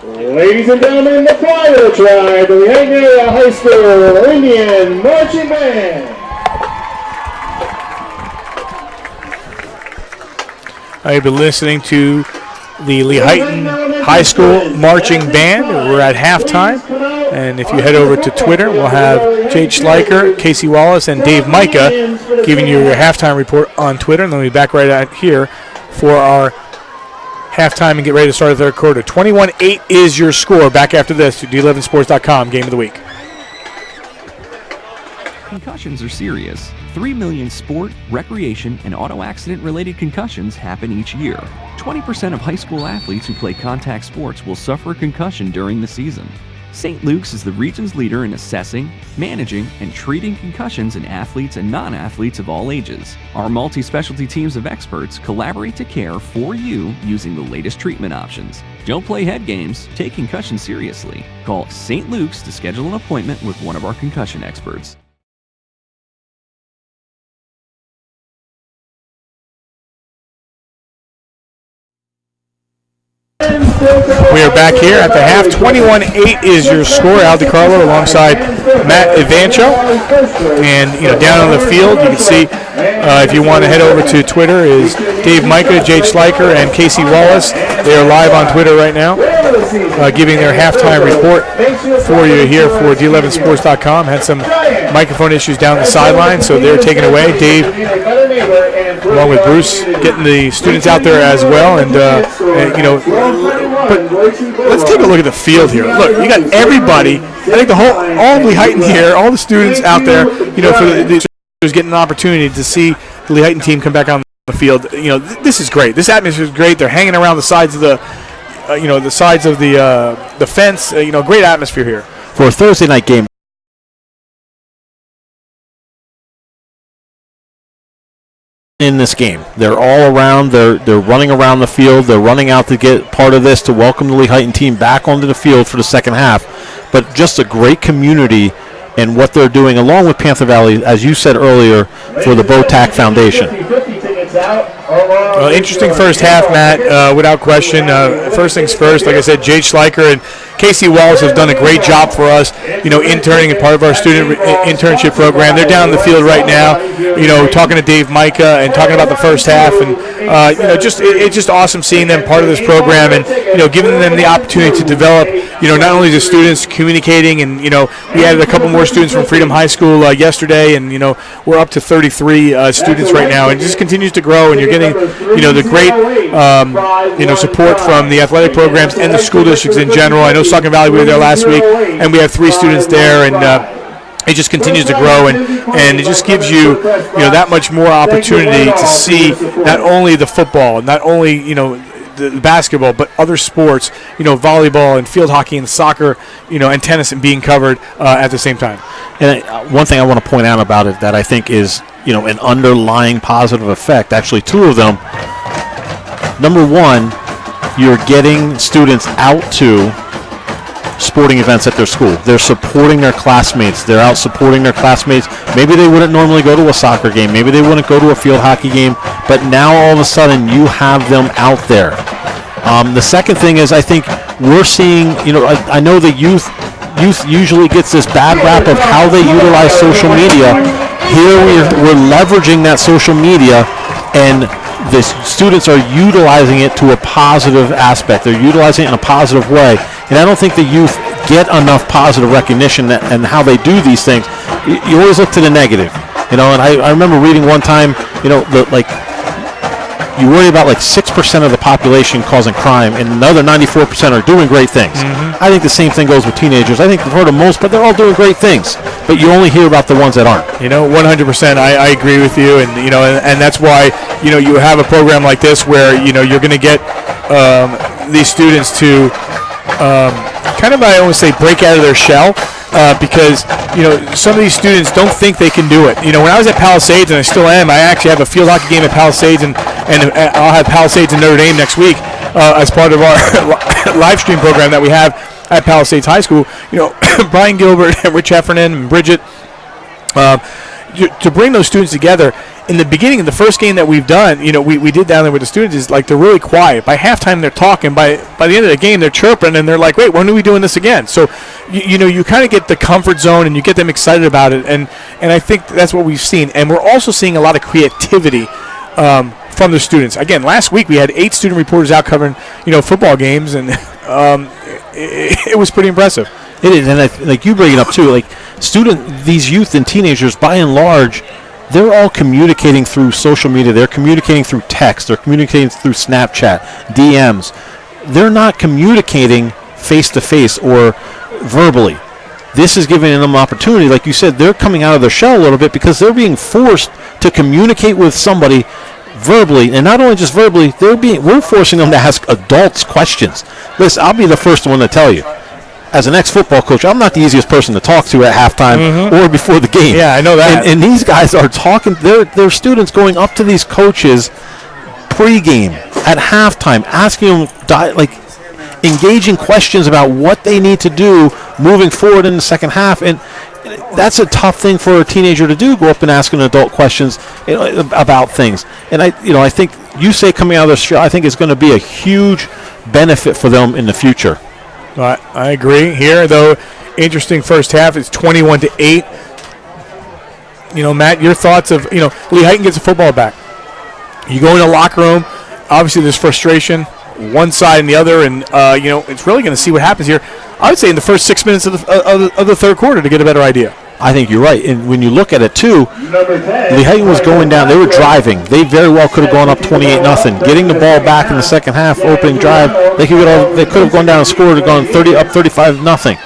Ladies and gentlemen, the choir tribe, the Lehighton High School Indian Marching Band. I've been listening to the Lehighton High School Marching Band. We're at halftime, and if you head over to Twitter, we'll have Jade Schleicher, Casey Wallace, and Dave Micah giving you your halftime report on Twitter, and then we'll be back right out here for our halftime and get ready to start the third quarter. 21-8 is your score. Back after this to D11sports.com Game of the Week. Concussions are serious. 3 million sport, recreation, and auto accident-related concussions happen each year. 20% of high school athletes who play contact sports will suffer a concussion during the season. St. Luke's is the region's leader in assessing, managing, and treating concussions in athletes and non-athletes of all ages. Our multi-specialty teams of experts collaborate to care for you using the latest treatment options. Don't play head games, take concussions seriously. Call St. Luke's to schedule an appointment with one of our concussion experts. We are back here at the half. 21-8 is your score. Al DiCarlo alongside Matt Ivancho. And, down on the field, you can see, if you want to head over to Twitter, is Dave Micah, Jade Schleicher, and Casey Wallace. They are live on Twitter right now, giving their halftime report for you here for D11sports.com. Had some microphone issues down the sideline, so they're taken away. Dave, along with Bruce, getting the students out there as well. But let's take a look at the field here. Look, you got everybody. I think all of Lehighton here, all the students out there, for the students getting an opportunity to see the Lehighton team come back on the field. This is great. This atmosphere is great. They're hanging around the sides of the fence. Great atmosphere here for a Thursday night game. In this game, they're all around. They're running around the field. They're running out to get part of this to welcome the Lehighton team back onto the field for the second half. But just a great community and what they're doing, along with Panther Valley, as you said earlier, for the BOTAC Foundation. Well, interesting first half, Matt, without question. First things first, like I said, Jade Schleicher and Casey Wallace have done a great job for us, interning and part of our student internship program. They're down in the field right now, talking to Dave Micah and talking about the first half. And, it's just awesome seeing them part of this program and, giving them the opportunity to develop, not only the students communicating and, we added a couple more students from Freedom High School yesterday and, we're up to 33 students right now and it just continues to grow and you're getting, the great, support from the athletic programs and the school districts in general. I know Saucon Valley, we were there last week and we have 3 students there and, it just continues to grow, and it just gives you, that much more opportunity to see not only the football, not only, the basketball, but other sports, volleyball and field hockey and soccer, and tennis and being covered at the same time. And one thing I want to point out about it that I think is, an underlying positive effect, actually 2 of them. Number 1, you're getting students out to sporting events at their school. They're supporting their classmates. They're out supporting their classmates. Maybe they wouldn't normally go to a soccer game. Maybe they wouldn't go to a field hockey game. But now all of a sudden you have them out there. The second thing is I think we're seeing, I know the youth usually gets this bad rap of how they utilize social media. Here we're leveraging that social media and the students are utilizing it to a positive aspect. They're utilizing it in a positive way. And I don't think the youth get enough positive recognition and how they do these things. You always look to the negative. And I remember reading one time, you worry about 6% of the population causing crime and another 94% are doing great things. Mm-hmm. I think the same thing goes with teenagers. I think for the most, but they're all doing great things. But you only hear about the ones that aren't. 100%. I agree with you, and and that's why you have a program like this where you're going to get these students to I always say break out of their shell. Because some of these students don't think they can do it. When I was at Palisades, and I still am, I actually have a field hockey game at Palisades, and I'll have Palisades and Notre Dame next week as part of our live stream program that we have at Palisades High School. Brian Gilbert and Rich Heffernan and Bridget, to bring those students together. In the beginning, the first game that we've done, we did down there with the students, is like they're really quiet. By halftime, they're talking. By the end of the game, they're chirping, and they're like, wait, when are we doing this again? So, you kind of get the comfort zone, and you get them excited about it, and I think that's what we've seen. And we're also seeing a lot of creativity from the students. Again, last week we had 8 student reporters out covering, football games, and it was pretty impressive. It is, and like you bring it up too, like these youth and teenagers, by and large, they're all communicating through social media. They're communicating through text. They're communicating through Snapchat, DMs. They're not communicating face-to-face or verbally. This is giving them an opportunity. Like you said, they're coming out of their shell a little bit because they're being forced to communicate with somebody verbally, and not only just verbally, we're forcing them to ask adults questions. Listen, I'll be the first one to tell you, as an ex-football coach, I'm not the easiest person to talk to at halftime or before the game. Yeah, I know that. And these guys are talking, they're students going up to these coaches pre-game, at halftime, asking them, engaging questions about what they need to do moving forward in the second half. And that's a tough thing for a teenager to do, go up and ask an adult questions about things. And I think you say coming out of this show, I think it's going to be a huge benefit for them in the future. I agree. Here, though, interesting first half. It's 21-8. Matt, your thoughts of, Lee Heighton gets the football back. You go in the locker room. Obviously, there's frustration, one side and the other, and, it's really going to see what happens here. I would say in the first 6 minutes of the third quarter to get a better idea. I think you're right. And when you look at it, too, Lee Heighton was going down. They were driving. They very well could have gone up 28-0. Getting the ball back in the second half, opening drive, they could have gone down and scored and gone 35-0.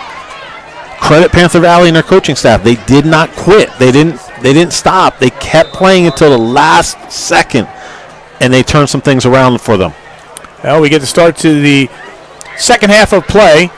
Credit Panther Valley and their coaching staff. They did not quit. They didn't stop. They kept playing until the last second, and they turned some things around for them. Well, we get to start to the second half of play.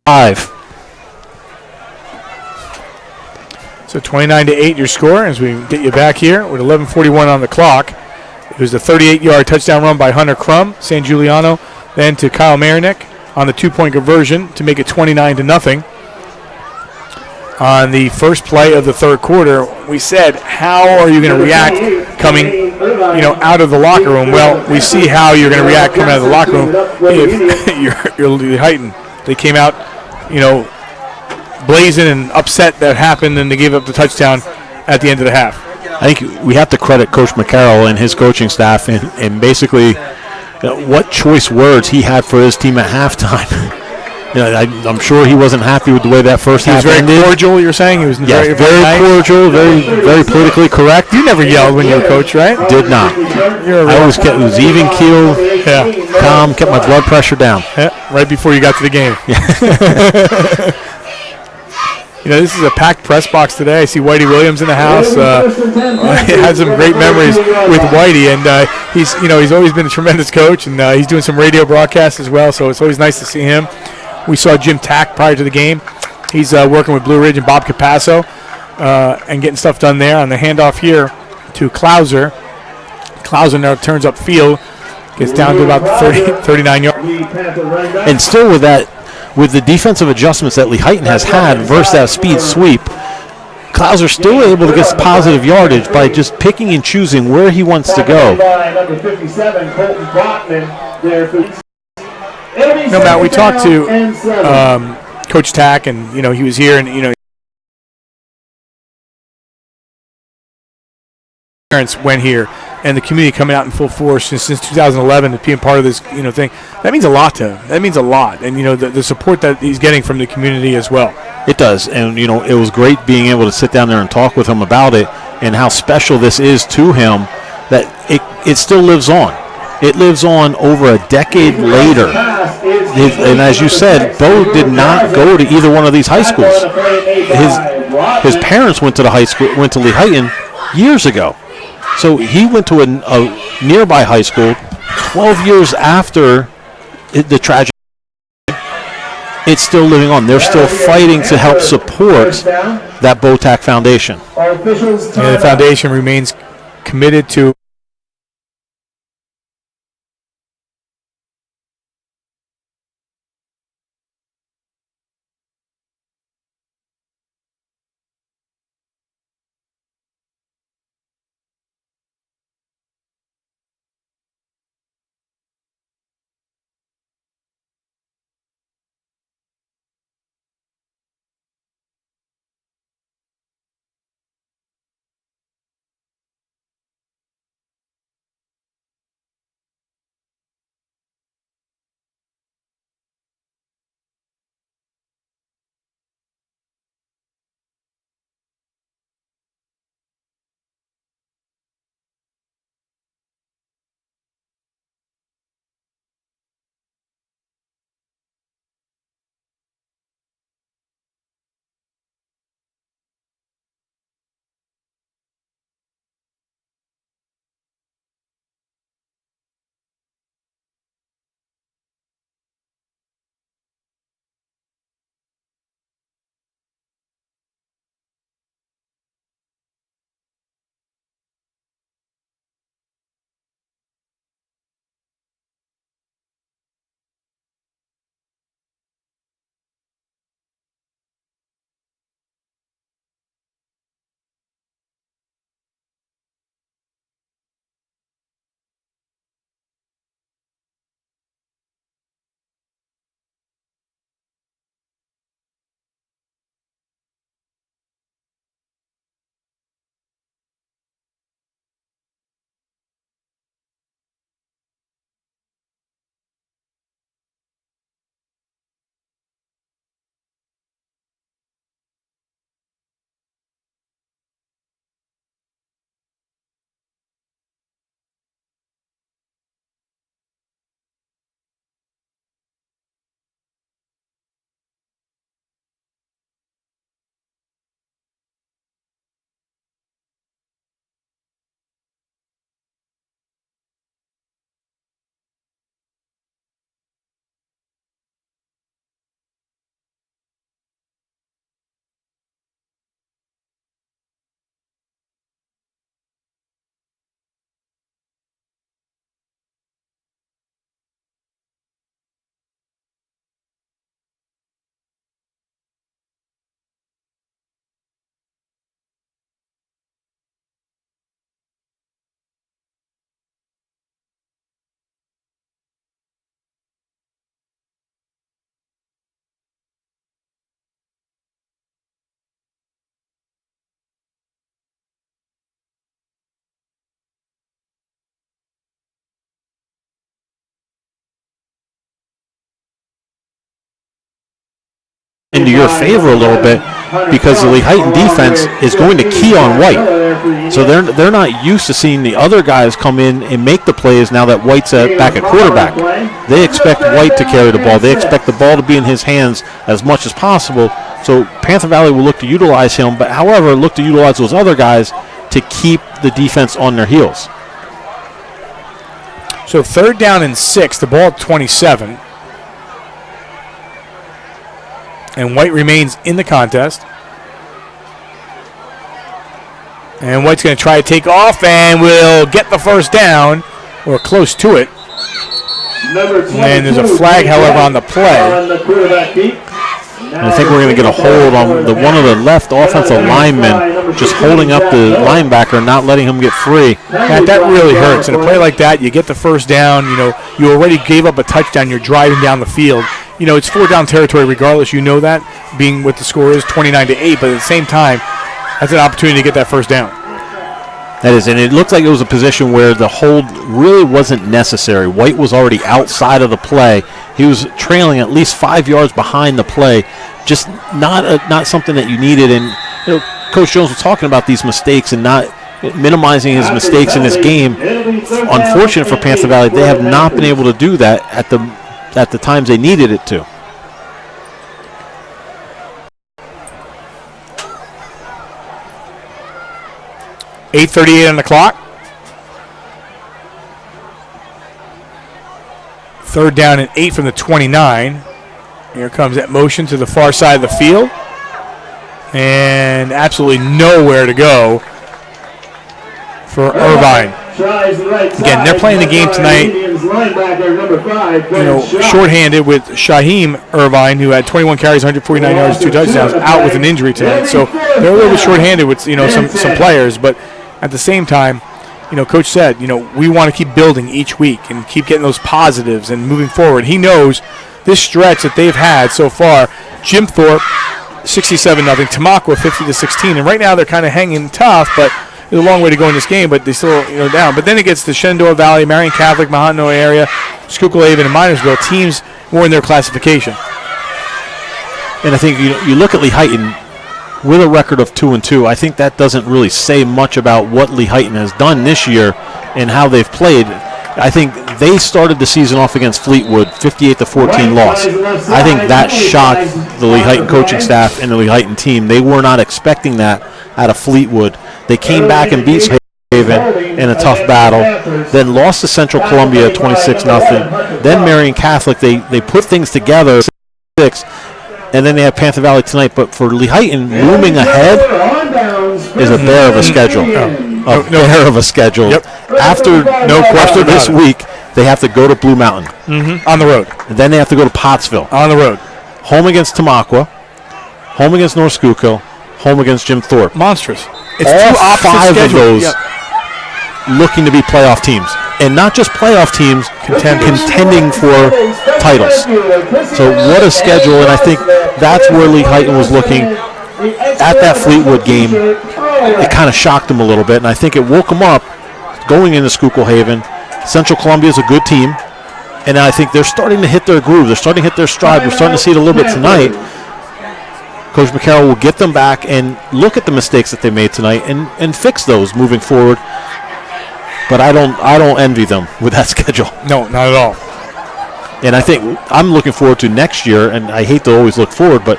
5. So 29-8 your score as we get you back here with 11:41 on the clock. It was a 38-yard touchdown run by Hunter Crum, San Giuliano, then to Kyle Marinick on the 2-point conversion to make it 29-0. On the first play of the third quarter, we said, how are you going to react coming out of the locker room? Well, we see how you're going to react coming out of the locker room if you're Lehighton. They came out, blazing and upset that happened, and they gave up the touchdown at the end of the half. I think we have to credit Coach McCarroll and his coaching staff and basically what choice words he had for his team at halftime. I'm sure he wasn't happy with the way that first half ended. He was very cordial, you're saying? He was very nice. Cordial, very politically correct. You never yelled when you were coach, right? Did not. I always kept, it was even keel, calm, kept my blood pressure down. Yeah, right before you got to the game. This is a packed press box today. I see Whitey Williams in the house. He had some great memories with Whitey, and he's always been a tremendous coach, and he's doing some radio broadcasts as well. So it's always nice to see him. We saw Jim Tack prior to the game. He's working with Blue Ridge and Bob Capasso and getting stuff done there. On the handoff here to Klauser. Klauser now turns up field, gets down to about 39 yards. And still with the defensive adjustments that Lehighton has had versus that speed sweep, Klauser still able to get positive yardage by just picking and choosing where he wants to go. No, Matt, we talked to Coach Tack, and he was here, and parents went here, and the community coming out in full force since 2011 to being part of this thing. That means a lot to him. That means a lot, and the support that he's getting from the community as well. It does, and it was great being able to sit down there and talk with him about it and how special this is to him. That it still lives on. It lives on over a decade later. And as you said, Bo did not go to either one of these high schools. His parents went to the high school, went to Lehighton years ago. So he went to a nearby high school 12 years after the tragedy. It's still living on. They're still fighting to help support that BOTAC Foundation. And the foundation remains committed to into your favor a little bit because the Lehighton defense is going to key on White. So they're not used to seeing the other guys come in and make the plays now that White's back at quarterback. They expect White to carry the ball. They expect the ball to be in his hands as much as possible. So Panther Valley will look to utilize him, but however, look to utilize those other guys to keep the defense on their heels. So 3rd down and 6, the ball at 27. And White remains in the contest. And White's going to try to take off and will get the first down, or close to it. And there's a flag, however, on the play. And I think we're going to get a hold on one of the left offensive linemen just holding up the linebacker and not letting him get free. That really hurts. In a play like that, you get the first down. You already gave up a touchdown. You're driving down the field. It's 4-down territory regardless. You know that, being what the score is, 29-8. But at the same time, that's an opportunity to get that first down. That is, and it looked like it was a position where the hold really wasn't necessary. White was already outside of the play. He was trailing at least 5 yards behind the play. Just not something that you needed. And Coach Jones was talking about these mistakes and not minimizing his mistakes in this game. Unfortunate for Panther Valley, they have not been able to do that at the times they needed it to. .38 on the clock. 3rd down and 8 from the 29. Here comes that motion to the far side of the field. And absolutely nowhere to go for Irvine. Again, they're playing the game tonight, shorthanded with Shaheem Irvine, who had 21 carries, 149 yards, 2 touchdowns, out with an injury tonight. So they're a little bit shorthanded with some players, but at the same time, Coach said, we want to keep building each week and keep getting those positives and moving forward. He knows this stretch that they've had so far. Jim Thorpe, 67-0. Tamaqua, 50-16. And right now they're kind of hanging tough, but there's a long way to go in this game, but they still down. But then it gets to Shenandoah Valley, Marion Catholic, Mahanoy area, Schuylkill Haven, and Minersville, teams more in their classification. And I think you look at Lehighton with a record of 2-2. I think that doesn't really say much about what Lehighton has done this year and how they've played. I think they started the season off against Fleetwood, 58-14 loss. I think that shocked the Lehighton coaching staff and the Lehighton team. They were not expecting that out of Fleetwood. They came back and beat Haven in a tough battle, then lost to Central Columbia 26-0. Then Marion Catholic, they put things together, 6, and then they have Panther Valley tonight. But for Lehighton, looming ahead is a bear of a schedule. Bear of a schedule. Yep. After this week, they have to go to Blue Mountain. On the road. And then they have to go to Pottsville. On the road. Home against Tamaqua. Home against North Schuylkill. Home against Jim Thorpe. Monstrous. It's all 5 schedules. of those looking to be playoff teams. And not just playoff teams, contending for titles. So what a schedule, and I think that's where Lehighton was looking at that Fleetwood game. It kind of shocked them a little bit, and I think it woke them up going into Schuylkill Haven. Central Columbia is a good team, and I think they're starting to hit their groove. They're starting to hit their stride. We're starting to see it a little bit tonight. Coach McCarroll will get them back and look at the mistakes that they made tonight and fix those moving forward. But I don't envy them with that schedule. No, not at all. And I think I'm looking forward to next year, and I hate to always look forward, but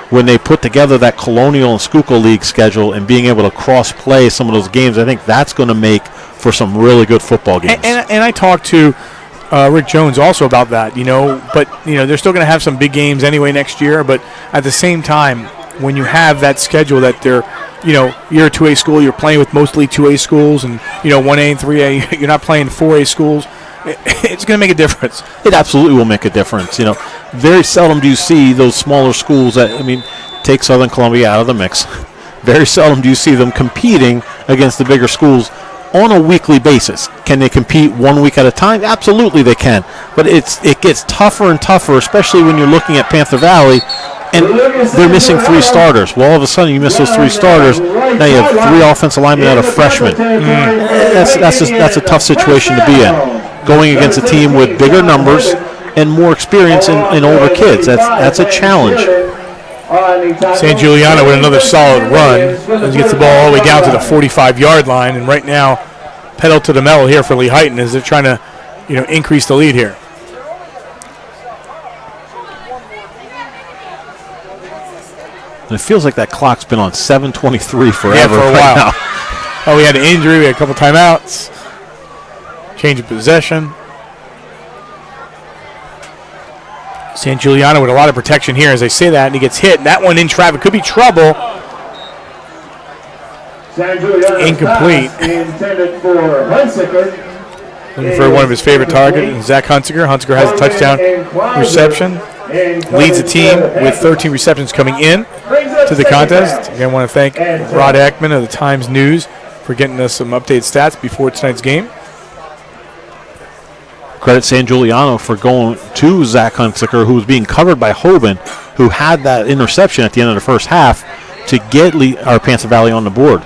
when they put together that Colonial and Schuylkill League schedule and being able to cross-play some of those games, I think that's going to make for some really good football games. And I talked to Rick Jones also about that, but they're still going to have some big games anyway next year, but at the same time, when you have that schedule that they're, you're a 2A school, you're playing with mostly 2A schools, and 1A and 3A, you're not playing 4A schools, it's going to make a difference. It absolutely will make a difference. Very seldom do you see those smaller schools take Southern Columbia out of the mix. Very seldom do you see them competing against the bigger schools on a weekly basis. Can they compete 1 week at a time? Absolutely they can. But it gets tougher and tougher, especially when you're looking at Panther Valley, and they're missing 3 starters. Well, all of a sudden you miss those 3 starters. Now you have 3 offensive linemen out of freshmen. That's a tough situation to be in. Going against a team with bigger numbers and more experience in older kids. That's a challenge. San Giuliano with another solid run as he gets the ball all the way down to the 45-yard line, and right now pedal to the metal here for Lehighton as they're trying to increase the lead here. And it feels like that clock's been on 7:23 forever. Yeah, for a right while. now. Oh, we had an injury. We had a couple timeouts. Change of possession. San Giuliano with a lot of protection here as I say that, and he gets hit. And that one in traffic could be trouble. Incomplete. Intended for Hunsaker. Looking for one of his favorite targets, Zach Hunsaker. Hunsaker has a touchdown reception. Leads the team with 13 receptions coming in to the contest. Again, I want to thank Rod Ackman of the Times News for getting us some updated stats before tonight's game. Credit San Giuliano for going to Zach Hunsaker, who was being covered by Hoban, who had that interception at the end of the first half to get our Panther Valley on the board.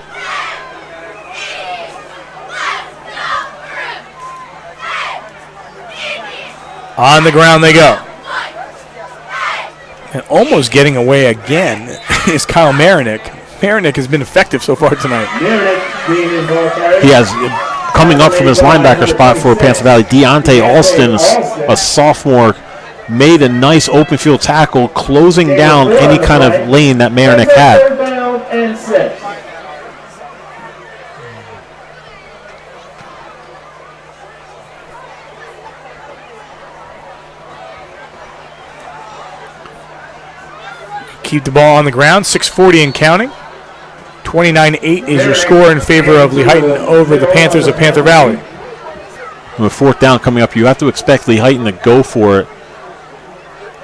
On the ground they go. And almost getting away again is Kyle Marinick. Marinick has been effective so far tonight. He has, coming up from his linebacker spot for Panther Valley, Deontay Alston, a sophomore, made a nice open field tackle, closing down any kind of lane that Marinick had. Keep the ball on the ground, 6:40 and counting. 29-8 is your score in favor of Lehighton over the Panthers of Panther Valley. With fourth down coming up, you have to expect Lehighton to go for it.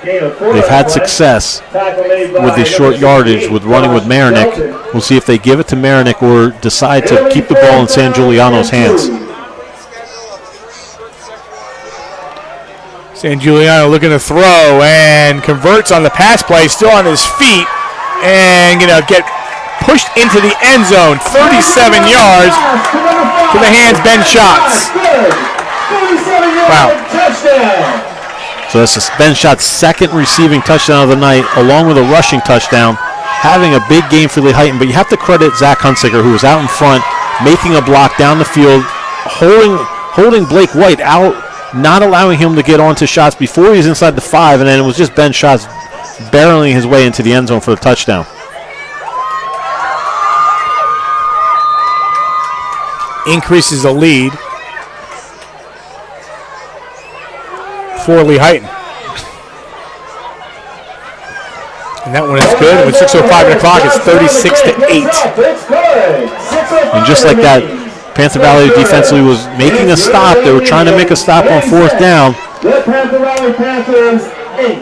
They've had success with the short yardage with running with Marinick. We'll see if they give it to Marinick or decide to keep the ball in San Giuliano's hands. San Giuliano looking to throw and converts on the pass play, still on his feet, and going to get pushed into the end zone, 37 yards to the hands, Ben Schatz. Wow. So this is Ben Schatz's second receiving touchdown of the night, along with a rushing touchdown. Having a big game for Lehighton, but you have to credit Zach Hunsaker, who was out in front, making a block down the field, holding Blake White out, not allowing him to get onto shots before he's inside the 5, and then it was just Ben Schatz barreling his way into the end zone for the touchdown. Increases the lead for Lehighton. And that one is good. With 6:05 on the clock, it's 36-8. And just like that, Panther Valley defensively was making a stop. They were trying to make a stop on fourth down.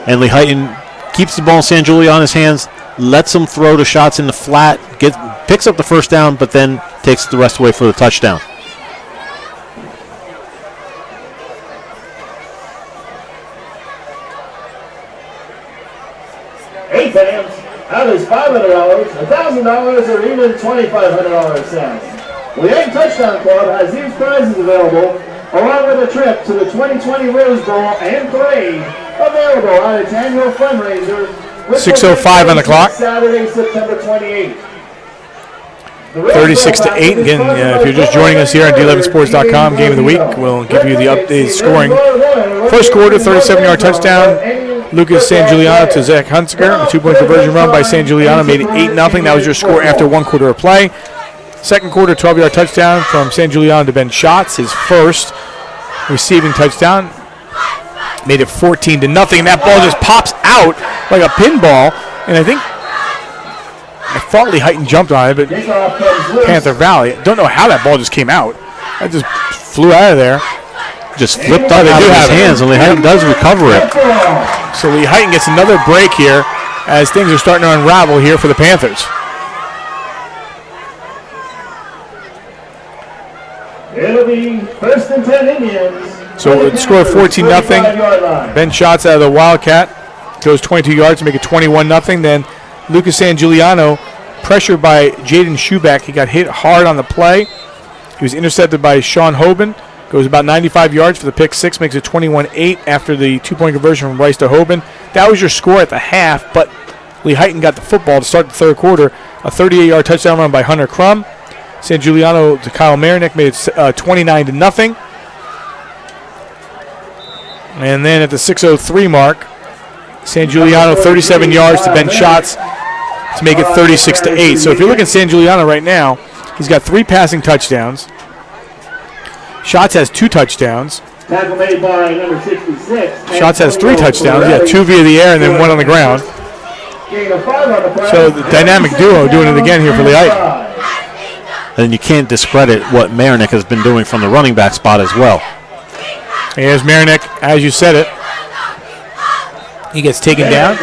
And Lehighton keeps the ball in San Giuliano's hands, lets him throw the shots in the flat, picks up the first down, but then takes the rest away for the touchdown. Eight fans, that is $500, $1,000, or even $2,500 sound. Lehighton Touchdown Club has these prizes available, along with a trip to the 2020 Rose Bowl and Parade, available on its annual fundraiser. 6:05 on the clock. Saturday, September 28th. 36-8. Again, if you're just joining us here on D11sports.com, Game of the Week, we'll give you the updated scoring. First quarter, 37-yard touchdown. Lucas San Giuliano to Zach Hunsaker. A 2-point conversion run by San Giuliano made it 8-0. That was your score after 1 quarter of play. Second quarter, 12-yard touchdown from San Giuliano to Ben Schatz, his first receiving touchdown. Made it 14-0. And that ball just pops out like a pinball. And I thought Lehighton jumped on it, but Panther Valley, don't know how that ball just came out. That just flew out of there. Just flipped out of his hands, and Lehighton does recover it. So Lehighton gets another break here as things are starting to unravel here for the Panthers. It'll be first and 10 Indians. So it scored 14-0. Ben Schatz out of the Wildcat goes 22 yards to make it 21-0. Then Lucas San Giuliano, pressured by Jaden Schuback. He got hit hard on the play. He was intercepted by Sean Hoban. Goes about 95 yards for the pick six, makes it 21-8 after the two-point conversion from Rice to Hoban. That was your score at the half, but Lee Heighton got the football to start the third quarter. A 38-yard touchdown run by Hunter Crum. San Giuliano to Kyle Marinick made it 29-0. And then at the 6:03 mark, San Giuliano 37 yards to Ben Schatz to make it 36-8. So if you look at San Giuliano right now, he's got 3 passing touchdowns. Schatz has 2 touchdowns. Tackle made by number 66. Schatz has 3 touchdowns. Yeah, 2 via the air and then 1 on the ground. So the dynamic duo doing it again here for Lee Heighton. And you can't discredit what Marinick has been doing from the running back spot as well. Here's Marinick, as you said it. He gets taken down,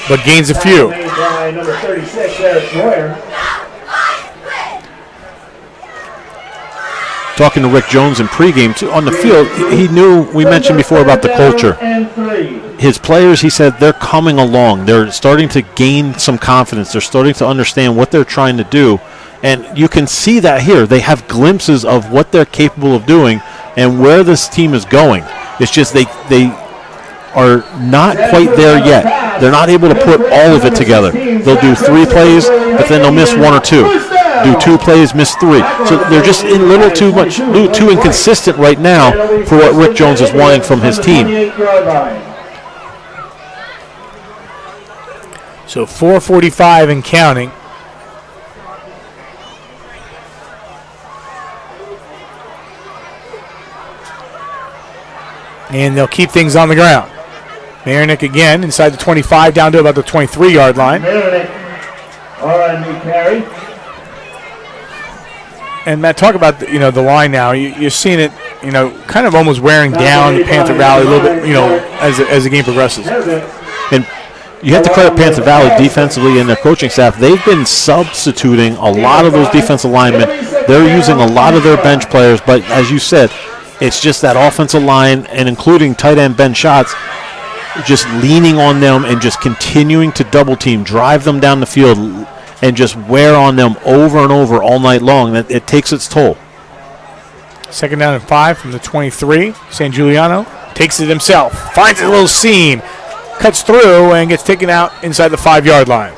but gains a few. Number 36, Eric Moyer. Talking to Rick Jones in pregame on the field, he knew, we mentioned before about the culture. His players, he said, they're coming along. They're starting to gain some confidence. They're starting to understand what they're trying to do. And you can see that here. They have glimpses of what they're capable of doing and where this team is going. It's just they are not quite there yet. They're not able to put all of it together. They'll do 3 plays, but then they'll miss 1 or 2. Do 2 plays, miss 3. So they're just a little too inconsistent right now for what Rick Jones is wanting from his team. So 4:45 and counting. And they'll keep things on the ground. Marinick again inside the 25 down to about the 23-yard line. Marinick on the carry. And Matt, talk about the line now. You're seeing it, kind of almost wearing down Panther Valley a little bit, as the game progresses. And you have to credit Panther Valley defensively and their coaching staff. They've been substituting a lot of those defensive linemen. They're using a lot of their bench players, but as you said, it's just that offensive line, and including tight end Ben Schatz, just leaning on them and just continuing to double team, drive them down the field, and just wear on them over and over all night long. That it takes its toll. 2nd down and 5 from the 23. San Giuliano takes it himself, finds a little seam, cuts through, and gets taken out inside the 5-yard line.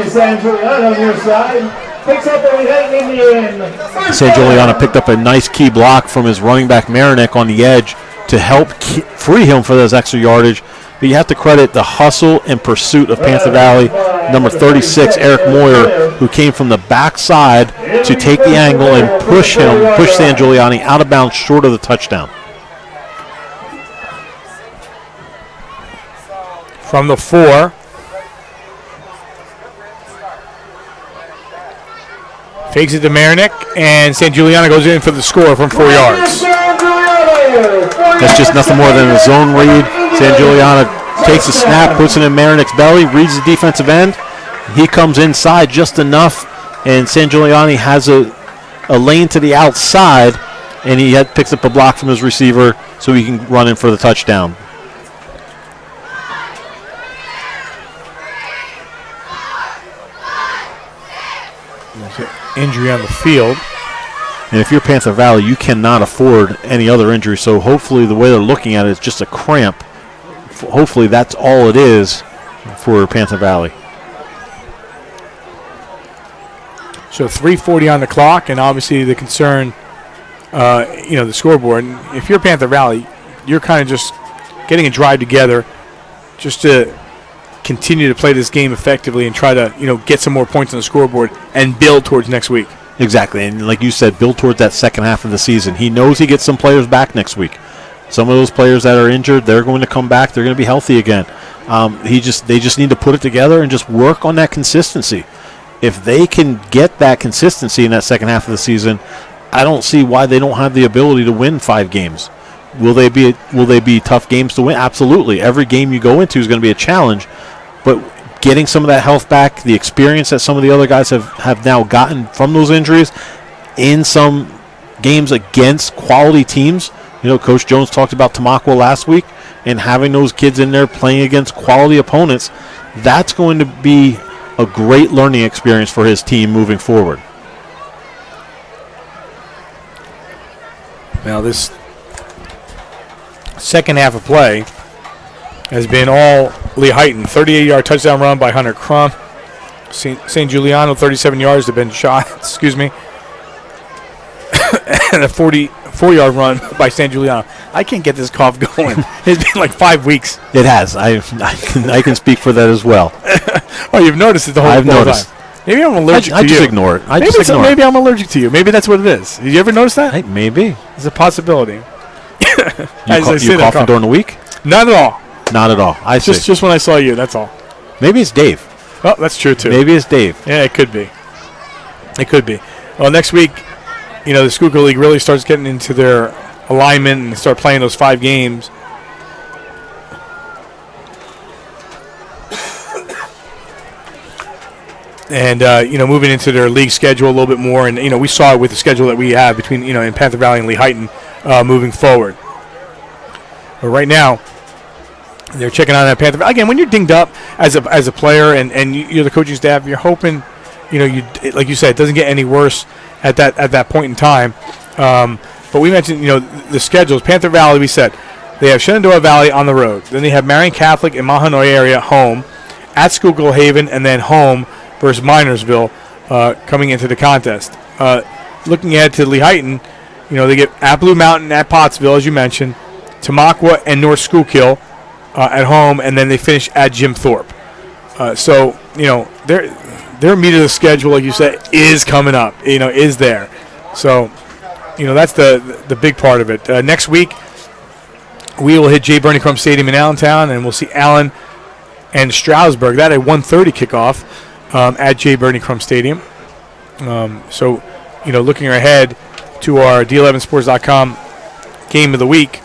San Giuliano on your side. Picks up the in the end. San Giuliano picked up a nice key block from his running back Marinick on the edge to help free him for those extra yardage. But you have to credit the hustle and pursuit of Panther Valley. Number 36, Eric Moyer, who came from the backside to take the angle and push San Giuliano out of bounds short of the touchdown. From the 4. Fakes it to Marinick, and San Giuliano goes in for the score from 4 yards. That's just nothing more than a zone read. San Giuliano takes a snap, puts it in Marinick's belly, reads the defensive end. He comes inside just enough, and San Giuliano has a lane to the outside, and he picks up a block from his receiver so he can run in for the touchdown. Injury on the field. And if you're Panther Valley, you cannot afford any other injury. So hopefully the way they're looking at it is just a cramp. Hopefully that's all it is for Panther Valley. So 3:40 on the clock, and obviously the concern, the scoreboard. And if you're Panther Valley, you're kind of just getting a drive together just to continue to play this game effectively and try to, get some more points on the scoreboard and build towards next week. Exactly, and like you said, build towards that second half of the season. He knows he gets some players back next week. Some of those players that are injured, they're going to come back. They're going to be healthy again. They just need to put it together and just work on that consistency. If they can get that consistency in that second half of the season, I don't see why they don't have the ability to win 5 games. Will they be tough games to win? Absolutely. Every game you go into is going to be a challenge, but getting some of that health back, the experience that some of the other guys have now gotten from those injuries in some games against quality teams. Coach Jones talked about Tamaqua last week, and having those kids in there playing against quality opponents, that's going to be a great learning experience for his team moving forward. Now this second half of play has been all Lehighton. 38-yard touchdown run by Hunter Crum. St. Giuliano, 37 yards have been shot. Excuse me. And a 44-yard run by St. Giuliano. I can't get this cough going. It's been like 5 weeks. It has. I can speak for that as well. Oh, you've noticed it the whole noticed. time. Maybe I'm allergic to you. I just ignore it. Maybe I'm allergic to you. Maybe that's what it is. Did you ever notice that? Hey, maybe. It's a possibility. You coughing during the week? Not at all. Not at all. Just when I saw you, that's all. Maybe it's Dave. Oh, that's true, too. Maybe it's Dave. Yeah, it could be. It could be. Well, next week, the Schuylkill League really starts getting into their alignment and start playing those 5 games. And, moving into their league schedule a little bit more. And, we saw it with the schedule that we have between, in Panther Valley and Lehighton moving forward. But right now, they're checking on that Panther Valley. Again, when you're dinged up as a player and you're the coaching staff, you're hoping, like you said, it doesn't get any worse at that point in time. But we mentioned, the schedules. Panther Valley, we said, they have Shenandoah Valley on the road. Then they have Marion Catholic and Mahanoy area home, at Schuylkill Haven, and then home versus Minersville coming into the contest. Looking ahead to Lehighton, they get at Blue Mountain, at Pottsville, as you mentioned, Tamaqua and North Schuylkill at home, and then they finish at Jim Thorpe. So, their meat of the schedule, like you said, is coming up, is there. So, that's the big part of it. Next week, we will hit J. Bernie Crum Stadium in Allentown, and we'll see Allen and Stroudsburg. That at 1:30 kickoff at J. Bernie Crum Stadium. So, looking ahead to our D11sports.com game of the week.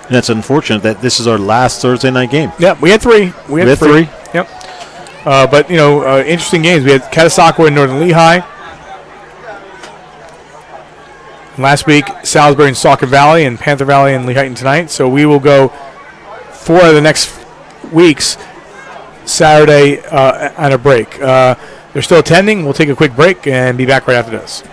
And it's unfortunate that this is our last Thursday night game. Yeah, we had 3. We had 3. Yep. But, interesting games. We had Catasauqua and Northern Lehigh. Last week, Salisbury and Saucon Valley, and Panther Valley and Lehighton tonight. So we will go 4 of the next weeks, Saturday on a break. They're still attending. We'll take a quick break and be back right after this.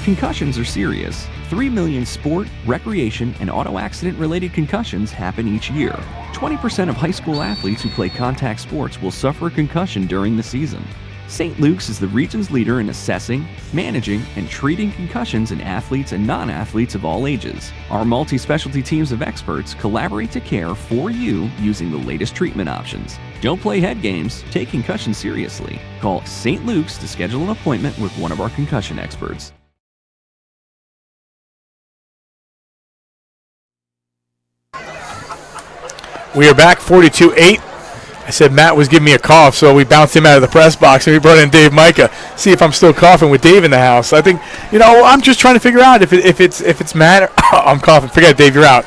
Concussions are serious. 3 million sport, recreation, and auto accident-related concussions happen each year. 20% of high school athletes who play contact sports will suffer a concussion during the season. St. Luke's is the region's leader in assessing, managing, and treating concussions in athletes and non-athletes of all ages. Our multi-specialty teams of experts collaborate to care for you using the latest treatment options. Don't play head games, take concussions seriously. Call St. Luke's to schedule an appointment with one of our concussion experts. We are back, 42-8. I said Matt was giving me a cough, so we bounced him out of the press box, and we brought in Dave Micah. See if I'm still coughing with Dave in the house. I think, I'm just trying to figure out if it's Matt or I'm coughing. Forget it, Dave, you're out.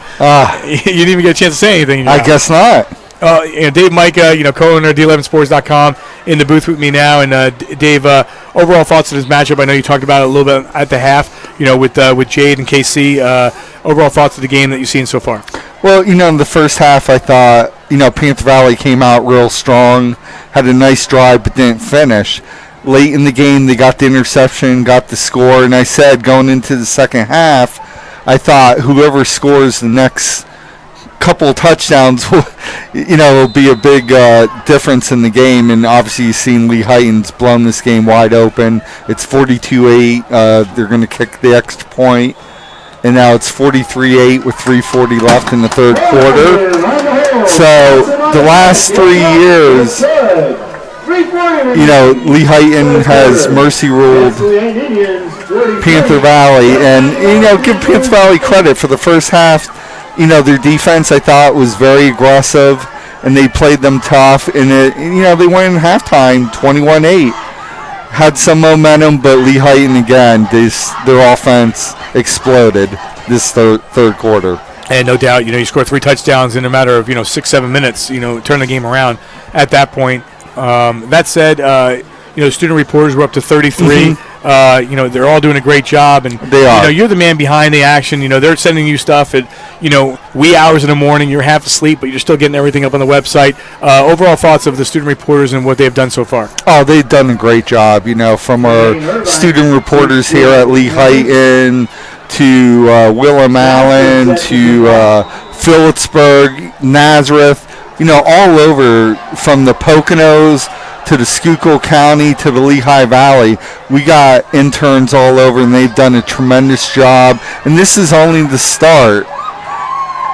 You didn't even get a chance to say anything. I guess not. Dave Micah, co-owner of D11sports.com, in the booth with me now. And Dave, overall thoughts of this matchup? I know you talked about it a little bit at the half, with Jade and KC. Overall thoughts of the game that you've seen so far? Well, in the first half, I thought, Panther Valley came out real strong, had a nice drive, but didn't finish. Late in the game, they got the interception, got the score, and I said going into the second half, I thought whoever scores the next couple of touchdowns will be a big difference in the game. And obviously you've seen Lehighton's blown this game wide open. It's 42-8. They're going to kick the extra point. And now it's 43-8 with 3:40 left in the third quarter. So the last 3 years, Lehighton has mercy ruled Panther Valley. And, give Panther Valley credit for the first half. Their defense, I thought, was very aggressive, and they played them tough. And, they went in halftime 21-8. Had some momentum, but Lehighton, again, their offense exploded this third quarter. And no doubt, you score 3 touchdowns in a matter of, 6-7 minutes, turn the game around at that point. That said, student reporters were up to 33. They're all doing a great job, and they are. You're the man behind the action. They're sending you stuff at wee hours in the morning. You're half asleep, but you're still getting everything up on the website. Overall thoughts of the student reporters and what they've done so far? Oh, they've done a great job. From our student reporters here at Lehighton to Willem Allen to Phillipsburg, Nazareth, all over from the Poconos to the Schuylkill County to the Lehigh Valley. We got interns all over, and they've done a tremendous job. And this is only the start.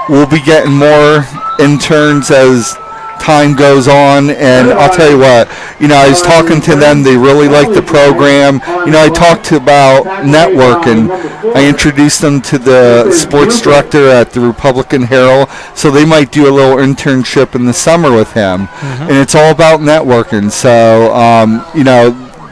We'll be getting more interns as time goes on, and I'll tell you what, I was talking to them. They really like the program. I talked about networking. I introduced them to the sports director at the Republican Herald, so they might do a little internship in the summer with him. And it's all about networking. So,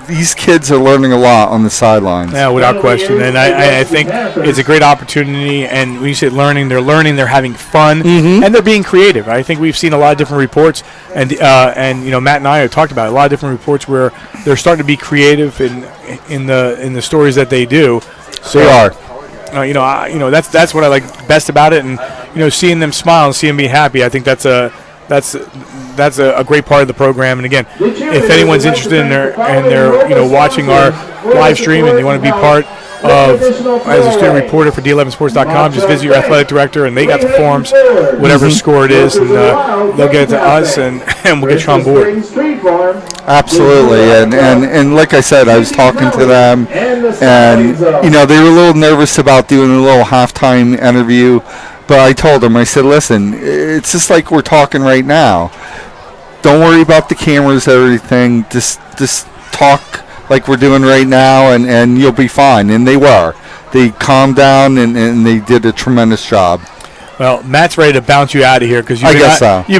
these kids are learning a lot on the sidelines. Yeah, without question. And I think it's a great opportunity. And when you say learning, they're having fun, and they're being creative. I think we've seen a lot of different reports, and Matt and I have talked about a lot of different reports where they're starting to be creative in the stories that they do. So they are. That's what I like best about it, and seeing them smile and seeing them be happy. I think that's a great part of the program. And again, if anyone's interested in their watching our live stream and they want to be part of as a student reporter for D11sports.com, just visit your athletic director, and they got the forms, whatever score it is, and they'll get it to us, and we'll get you on board. Absolutely, and like I said, I was talking to them, and they were a little nervous about doing a little halftime interview. But I told them, I said, listen, it's just like we're talking right now. Don't worry about the cameras, everything. Just talk like we're doing right now, and you'll be fine. And they were. They calmed down, and they did a tremendous job. Well, Matt's ready to bounce you out of here because you've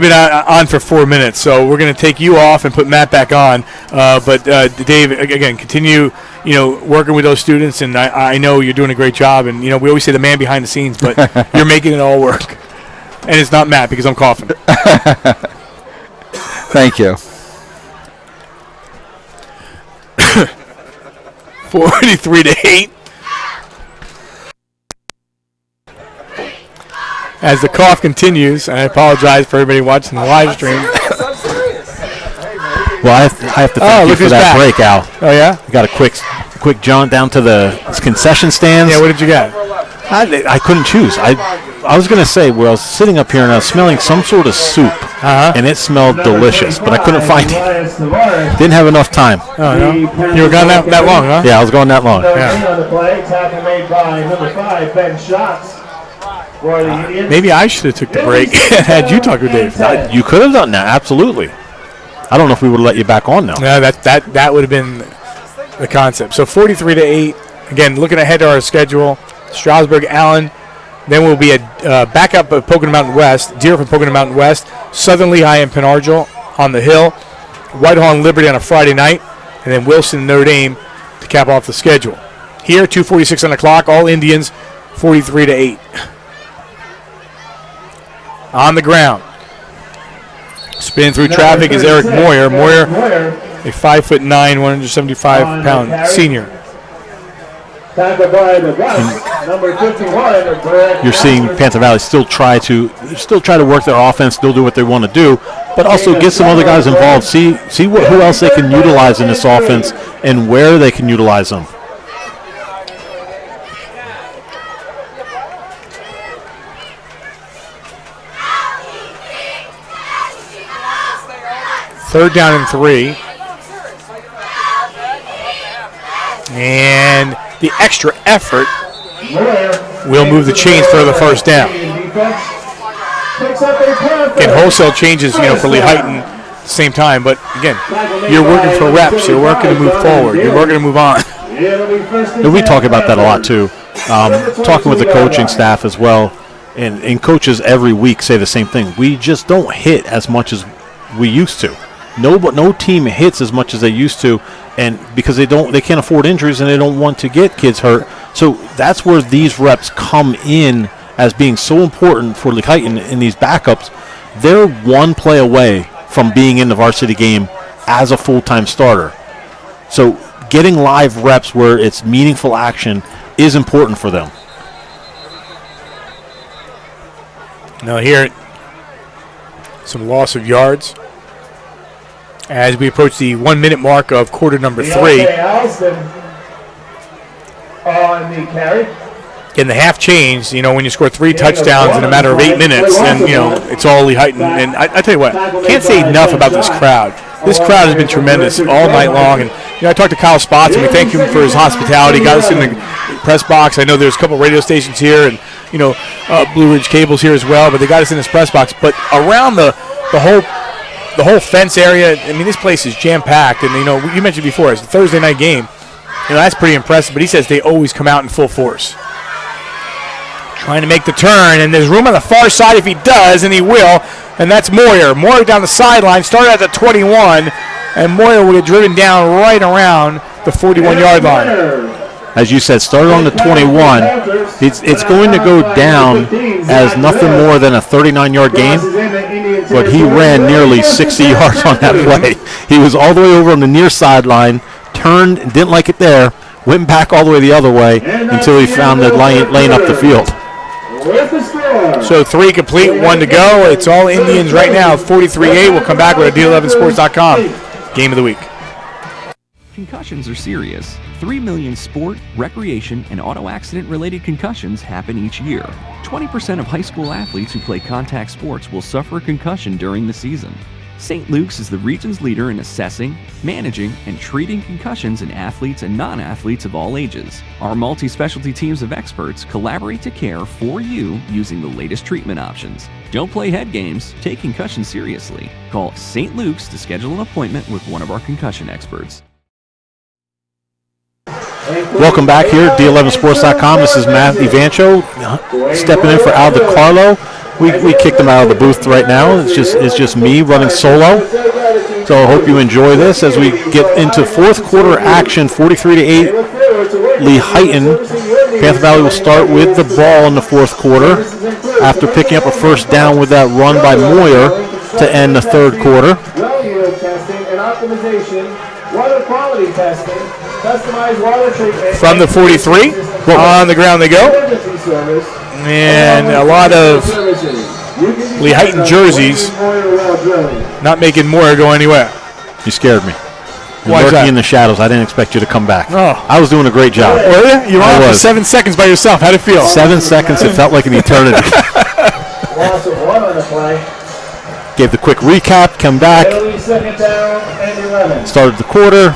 been on for 4 minutes. So we're going to take you off and put Matt back on. But Dave, again, continue working with those students, and I know you're doing a great job. And we always say the man behind the scenes, but you're making it all work. And it's not Matt because I'm coughing. Thank you. 43-8. As the cough continues, and I apologize for everybody watching the live stream. Well, I have to thank you for that break, Al. Oh, yeah? You got a quick jaunt down to the concession stands. Yeah, what did you get? I couldn't choose. I was going to say, I was sitting up here and I was smelling some sort of soup, and it smelled delicious, but I couldn't find it. Didn't have enough time. Oh, no? You were gone that long, huh? Yeah, I was going that long. Maybe I should have took the break had you talked with Dave. You could have done that, absolutely. I don't know if we would have let you back on now. No, that would have been the concept. So 43-8. Again, looking ahead to our schedule, Strasburg, Allen. Then we'll be back up at Pocono Mountain West, Deer from Pocono Mountain West, Southern Lehigh and Penargil on the Hill, Whitehall and Liberty on a Friday night, and then Wilson and Notre Dame to cap off the schedule. Here, 2:46 on the clock, all Indians, 43-8. On the ground. Spinning through traffic is Eric Moyer. Moyer, a 5'9", 175-pound senior. You're seeing Panther Valley still try to work their offense, still do what they want to do, but also get some other guys involved. See who else they can utilize in this offense and where they can utilize them. Third down and 3. And the extra effort will move the chains for the first down. Again, wholesale changes, for Lehighton at the same time, but again, you're working for reps. You're working to move forward. You're working to move on. And we talk about that a lot too. Talking with the coaching staff as well, and coaches every week say the same thing. We just don't hit as much as we used to. No team hits as much as they used to, and because they can't afford injuries and they don't want to get kids hurt. So that's where these reps come in as being so important for Lehighton in these backups. They're one play away from being in the varsity game as a full-time starter. So getting live reps where it's meaningful action is important for them. Now here, some loss of yards as we approach the 1 minute mark of quarter number 3. Alston on the carry. In the half change, when you score 3 touchdowns in a matter of 8 minutes, and it's all Lee Heighton. And I tell you what, can't say enough about this crowd. This crowd has been tremendous all night long. And I talked to Kyle Spots, and we thank him for his hospitality. Got us in the press box. I know there's a couple radio stations here, and Blue Ridge Cable's here as well. But they got us in this press box. But around the whole fence area, I mean, this place is jam packed. And you mentioned before, it's a Thursday night game. That's pretty impressive. But he says they always come out in full force. Trying to make the turn, and there's room on the far side if he does, and he will, and that's Moyer. Moyer down the sideline, started at the 21, and Moyer will get driven down right around the 41-yard line. As you said, started on the 21. It's going to go down as nothing more than a 39-yard gain, but he ran nearly 60 yards on that play. He was all the way over on the near sideline, turned, didn't like it there, went back all the way the other way until he found the lane up the field. So 3 complete, 1 to go. It's all Indians right now. 43-8. We'll come back with a D11sports.com game of the week. Concussions are serious. 3 million sport, recreation, and auto accident-related concussions happen each year. 20% of high school athletes who play contact sports will suffer a concussion during the season. St. Luke's is the region's leader in assessing, managing, and treating concussions in athletes and non-athletes of all ages. Our multi-specialty teams of experts collaborate to care for you using the latest treatment options. Don't play head games, take concussion seriously. Call St. Luke's to schedule an appointment with one of our concussion experts. Welcome back here at D11sports.com. This is Matt Evancho stepping in for Al DiCarlo. We kicked him out of the booth right now. It's just me running solo. So I hope you enjoy this as we get into fourth quarter action, 43-8. Lee Heighton. Panther Valley will start with the ball in the fourth quarter after picking up a first down with that run by Moyer to end the third quarter. Well yield testing and optimization, water quality testing, customized water treatment. From the 43, on the ground they go. And a lot of Lee Heighton jerseys not making Moyer go anywhere. You scared me. You're Why is lurking that? in the shadows. I didn't expect you to come back. Oh. I was doing a great job. Were you? You were on for 7 seconds by yourself. How'd it feel? 7 seconds. It felt like an eternity. Loss of 1 on the play. Gave the quick recap, come back, Second down and 11. started the quarter.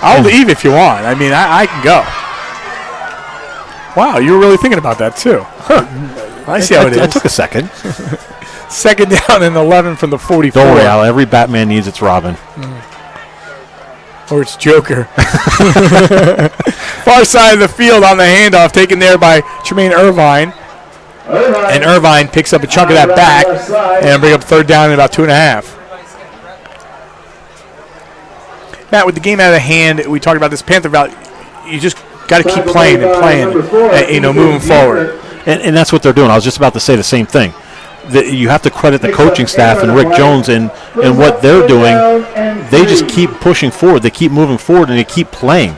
I'll leave if you want. I mean, I can go. Wow, you were really thinking about that, too. Huh. I see how it is. I took a second. Second down and 11 from the 44. Don't worry, Al. Every Batman needs its Robin. Or it's Joker. Far side of the field on the handoff, taken there by Tremaine Irvine. And Irvine picks up a chunk of that back and bring up third down in about 2.5. Matt, with the game out of hand, we talked about this Panther Valley. You just got to keep playing and playing, moving forward. And that's what they're doing. I was just about to say the same thing. You have to credit the coaching staff and Rick Jones and what they're doing. They just keep pushing forward. They keep moving forward, and they keep playing.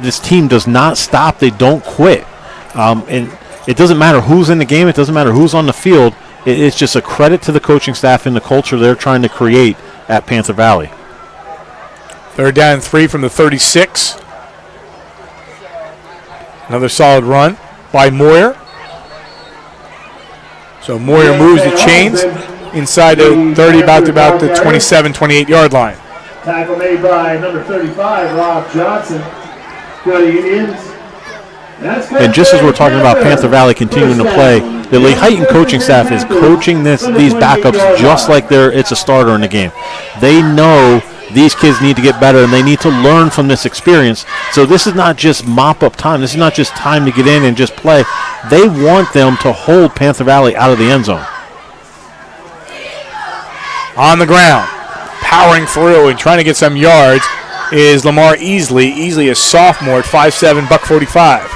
This team does not stop. They don't quit. And it doesn't matter who's in the game. It doesn't matter who's on the field. It's just a credit to the coaching staff and the culture they're trying to create at Panther Valley. Third down and 3 from the 36. Another solid run by Moyer. So Moyer moves the chains inside the 30, about the 27, 28-yard line. Tackle made by number 35, Rob Johnson, for the Indians. And just as we're talking about Panther Valley continuing to play, the Lee Heighton coaching staff is coaching these backups just like it's a starter in the game. They know these kids need to get better, and they need to learn from this experience. So this is not just mop-up time. This is not just time to get in and just play. They want them to hold Panther Valley out of the end zone. On the ground, powering through and trying to get some yards is Lamar Easley. Easley, a sophomore at 5'7", $145.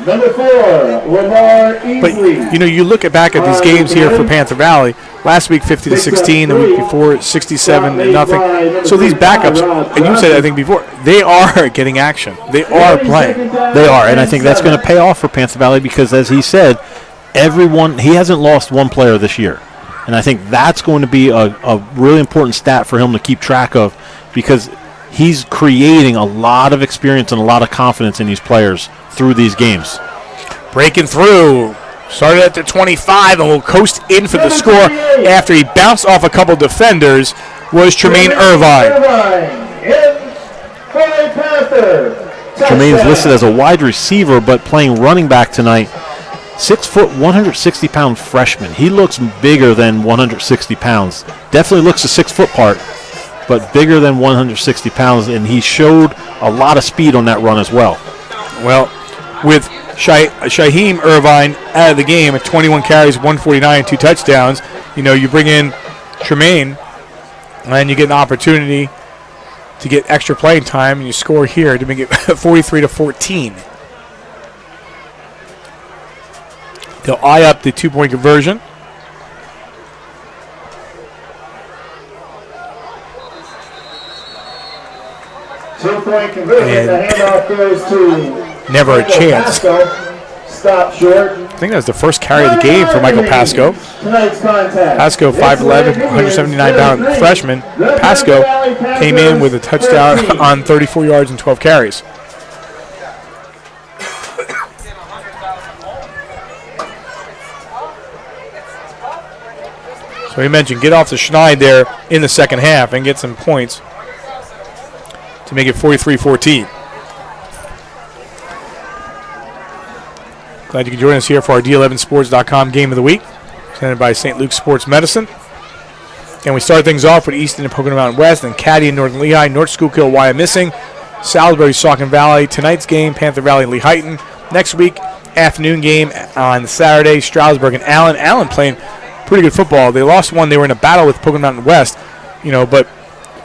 Number 4, Lamar Easley. But you look back at these games here for Panther Valley. Last week 50-16, the week before 67-0. So these backups, and you said I think before, they are getting action. They are playing. They are, and I think that's going to pay off for Panther Valley because, as he said, he hasn't lost one player this year. And I think that's going to be a really important stat for him to keep track of because he's creating a lot of experience and a lot of confidence in these players through these games. Breaking through. Started at the 25 and will coast in for the score after he bounced off a couple defenders was Tremaine Irvine. Tremaine's listed as a wide receiver but playing running back tonight. 6 foot, 160-pound freshman. He looks bigger than 160 pounds. Definitely looks the 6 foot part, but bigger than 160 pounds, and he showed a lot of speed on that run as well. Well, with Shaheem Irvine out of the game at 21 carries, 149, and 2 touchdowns, you bring in Tremaine, and you get an opportunity to get extra playing time, and you score here to make it 43-14. They'll eye up the 2-point conversion. Two-point conversion. The handoff goes to never a chance. Stop short. I think that was the first carry of the game for Michael Pasco. Pasco, 5'11", 179-pound freshman. Pasco came in with a touchdown on 34 yards and 12 carries. So he mentioned get off the schneid there in the second half and get some points to make it 43-14. Glad you can join us here for our D11sports.com Game of the Week, presented by St. Luke's Sports Medicine. And we start things off with Easton and Pocono Mountain West, then Caddy and Northern Lehigh, North Schuylkill, Wyomissing, Salisbury, Saucon Valley. Tonight's game, Panther Valley and Lehighton. Next week, afternoon game on Saturday, Stroudsburg and Allen. Allen playing pretty good football. They lost one. They were in a battle with Pocono Mountain West, but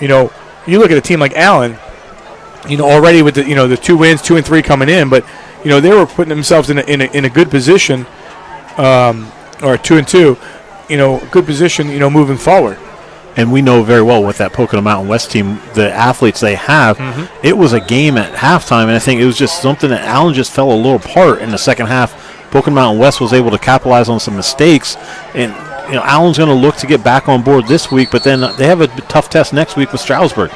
you look at a team like Allen, already with the 2 wins, 2 and 3 coming in, but they were putting themselves in a good position, or 2 and 2, good position, moving forward. And we know very well with that Pocono Mountain West team, the athletes they have. Mm-hmm. It was a game at halftime, and I think it was just something that Allen just fell a little apart in the second half. Pocono Mountain West was able to capitalize on some mistakes, and Allen's going to look to get back on board this week, but then they have a tough test next week with Stroudsburg.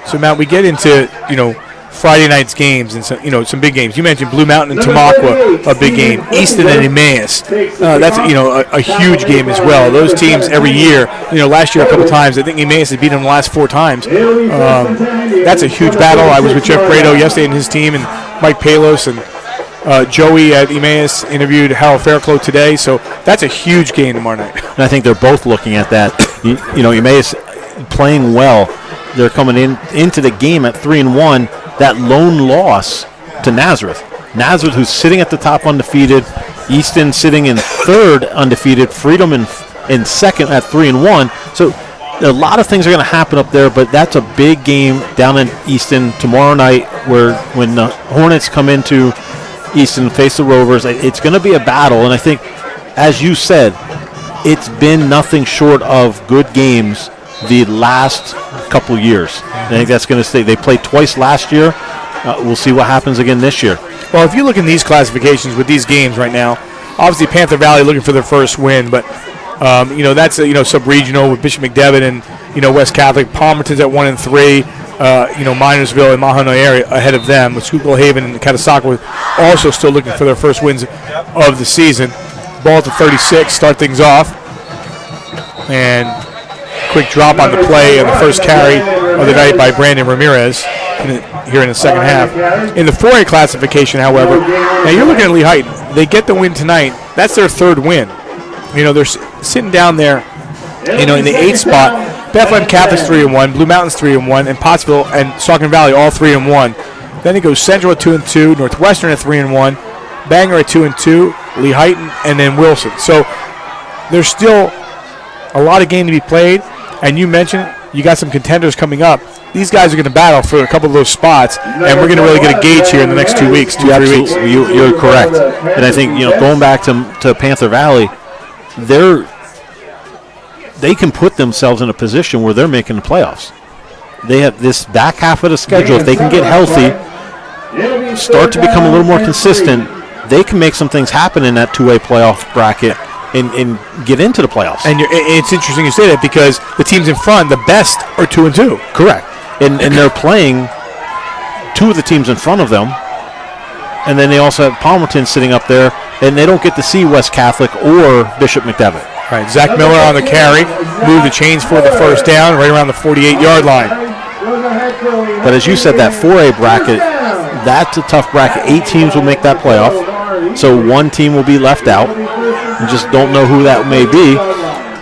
So, Matt, we get into, Friday night's games and some big games. You mentioned Blue Mountain and Tamaqua, a big game. Easton and Emmaus, that's a huge game as well. Those teams every year, last year a couple times. I think Emmaus has beaten them the last 4 times. That's a huge battle. I was with Jeff Brado yesterday and his team, and Mike Palos and Joey at Emmaus interviewed Harold Fairclough today. So that's a huge game tomorrow night. And I think they're both looking at that. Emmaus playing well. They're coming into the game at 3-1. That lone loss to Nazareth. Nazareth, who's sitting at the top undefeated. Easton sitting in 3rd undefeated. Freedom in second at 3-1. So a lot of things are going to happen up there, but that's a big game down in Easton tomorrow night when the Hornets come into Easton and face the Rovers. It's going to be a battle, and I think, as you said, it's been nothing short of good games the last couple years. I think that's going to stay. They played twice last year. We'll see what happens again this year. Well, if you look in these classifications with these games right now, obviously Panther Valley looking for their first win, but that's sub-regional with Bishop McDevitt and West Catholic. Palmerton's at 1-3. Minersville and Mahanoy area ahead of them, with Schuylkill Haven and Catasauqua also still looking for their first wins of the season. Ball to 36, start things off, and quick drop on the play and the first carry of the night by Brandon Ramirez here in the second half. In the 4A classification, however, now you're looking at Lehighton. They get the win tonight. That's their 3rd win. They're sitting down there, in the 8th spot. Bethlehem Catholic's 3-1, Blue Mountain's 3-1, and Pottsville and Saucon Valley all 3-1. Then it goes Central at 2-2, Northwestern at 3-1, Bangor at 2-2, Lehighton, and then Wilson. So there's still a lot of game to be played. And you mentioned you got some contenders coming up these guys are going to battle for a couple of those spots, and we're going to really get a gauge here in the next 2 weeks, 3 weeks. You're correct. And I think, going back to Panther Valley, they can put themselves in a position where they're making the playoffs. They have this back half of the schedule. If they can get healthy, start to become a little more consistent, they can make some things happen in that 2A playoff bracket and get into the playoffs. And it's interesting you say that because the teams in front, the best are 2-2. Correct. And they're playing two of the teams in front of them. And then they also have Palmerton sitting up there, and they don't get to see West Catholic or Bishop McDevitt. Right, Zach Miller on the carry, moved the chains for the first down, right around the 48-yard line. But as you said, that 4A bracket, that's a tough bracket. 8 teams will make that playoff, so one team will be left out. You just don't know who that may be.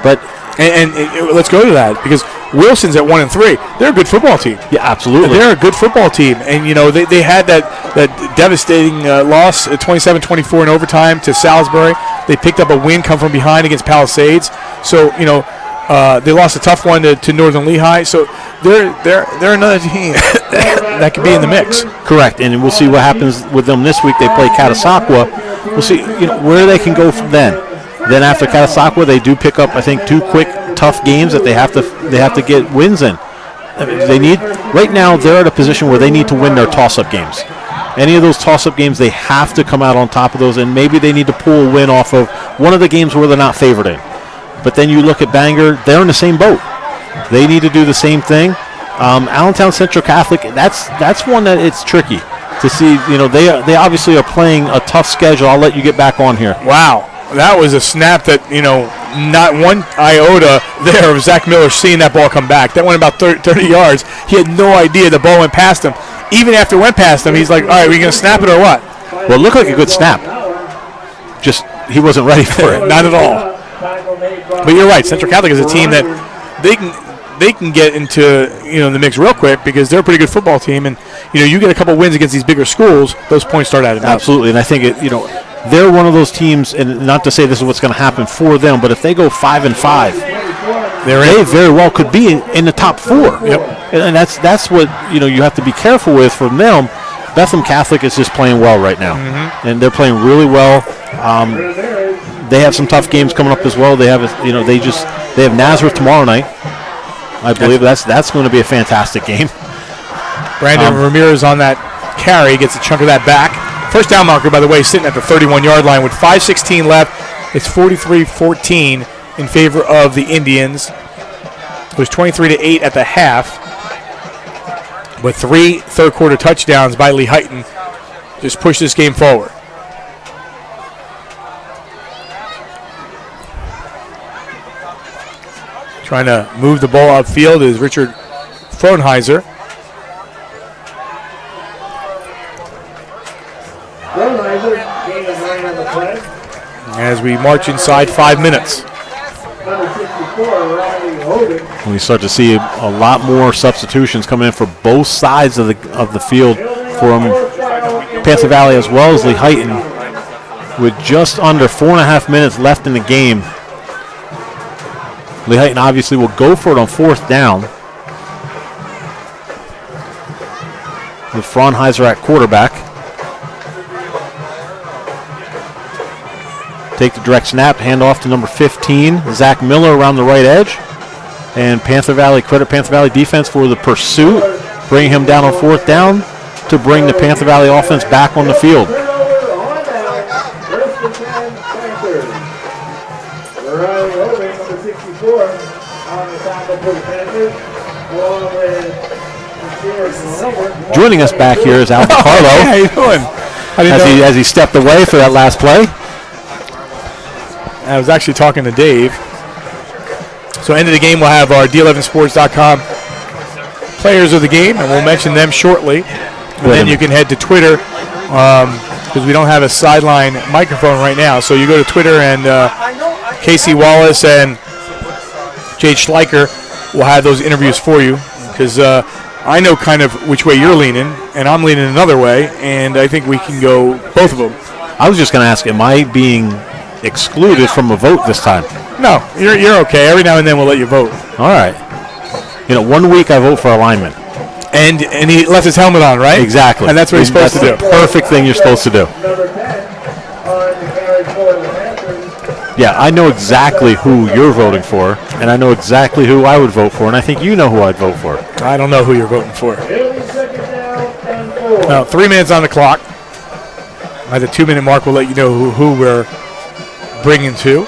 But and let's go to that because Wilson's at 1-3. They're a good football team. Yeah, absolutely. They're a good football team, and they had that devastating loss at 27-24 in overtime to Salisbury. They picked up a win, come from behind against Palisades. So they lost a tough one to Northern Lehigh. So they're another team that could be in the mix. Correct, and we'll see what happens with them this week. They play Catasauqua. We'll see where they can go from then. Then after Catasauqua, they do pick up, I think, 2 quick, tough games that they have to get wins in. Right now they're at a position where they need to win their toss-up games. Any of those toss-up games, they have to come out on top of those, and maybe they need to pull a win off of one of the games where they're not favored in. But then you look at Bangor, they're in the same boat. They need to do the same thing. Allentown Central Catholic, that's one that it's tricky to see. They obviously are playing a tough schedule. I'll let you get back on here. Wow. That was a snap that, not one iota there of Zach Miller seeing that ball come back. That went about 30 yards. He had no idea the ball went past him. Even after it went past him, he's like, all right, are we going to snap it or what? Well, it looked like a good snap. Just he wasn't ready for it. Not at all. But you're right. Central Catholic is a team that they can get into the mix real quick because they're a pretty good football team. And, you get a couple wins against these bigger schools, those points start adding up. Absolutely. And I think they're one of those teams, and not to say this is what's going to happen for them, but if they go 5-5, they very well could be in the top 4. Yep. And that's what you have to be careful with from them. Bethlehem Catholic is just playing well right now, and they're playing really well. They have some tough games coming up as well. They have they have Nazareth tomorrow night. I believe that's going to be a fantastic game. Brandon Ramirez on that carry gets a chunk of that back. First down marker, by the way, sitting at the 31-yard line with 5:16 left. It's 43-14 in favor of the Indians. It was 23-8 at the half, but 3 third-quarter touchdowns by Lee Heighton just pushed this game forward. Trying to move the ball upfield is Richard Frohnheiser. As we march inside 5 minutes. We start to see a lot more substitutions coming in for both sides of the field from Panther Valley as well as Lee Heighton. With just under 4.5 minutes left in the game, Lee Heighton obviously will go for it on 4th down. With Frohnheiser at quarterback. Take the direct snap, hand off to number 15, Zach Miller around the right edge. And Panther Valley defense for the pursuit, bringing him down on 4th down to bring the Panther Valley offense back on the field. Joining us back here is Alvin Carlo. How you doing? As he stepped away for that last play. I was actually talking to Dave. So end of the game, we'll have our D11sports.com players of the game, and we'll mention them shortly. And then you can head to Twitter because we don't have a sideline microphone right now. So you go to Twitter, and Casey Wallace and Jade Schleicher will have those interviews for you because I know kind of which way you're leaning, and I'm leaning another way, and I think we can go both of them. I was just going to ask, am I being excluded from a vote this time? No, you're okay. Every now and then we'll let you vote. All right. 1 week I vote for alignment. And he left his helmet on, right? Exactly. And that's what he's supposed to do. Perfect thing you're supposed to do. Yeah, I know exactly who you're voting for, and I know exactly who I would vote for, and I think you know who I'd vote for. I don't know who you're voting for. Now, 3 minutes on the clock. At the 2-minute mark, we'll let you know who we're bringing to.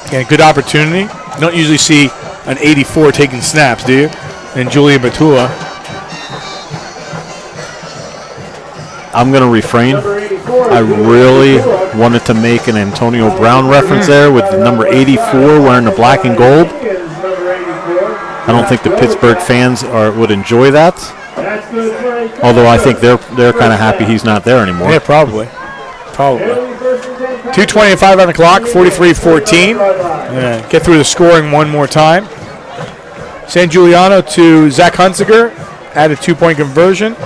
Again, good opportunity. You don't usually see an 84 taking snaps, do you? And Julian Batula. I'm going to refrain. I really wanted to make an Antonio Brown reference there with the number 84 wearing the black and gold. I don't think the Pittsburgh fans would enjoy that. Although I think they're kind of happy he's not there anymore. Yeah, probably. 2:25 on the clock, 43-14. Yeah, get through the scoring one more time. San Giuliano to Zach Hunziker, added 2-point conversion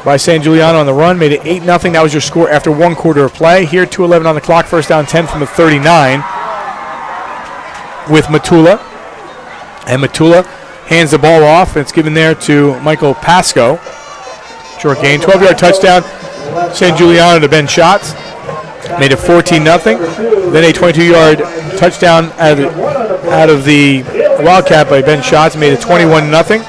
by San Giuliano on the run, made it 8-0. That was your score after 1 quarter of play. Here, 2:11 on the clock, first down 10 from the 39 with Matula. And Matula hands the ball off, and it's given there to Michael Pasco. Short gain, 12-yard touchdown. San Giuliano to Ben Schatz. Made it 14-0. Then a 22-yard touchdown out of the Wildcat by Ben Schatz. Made it 21-0.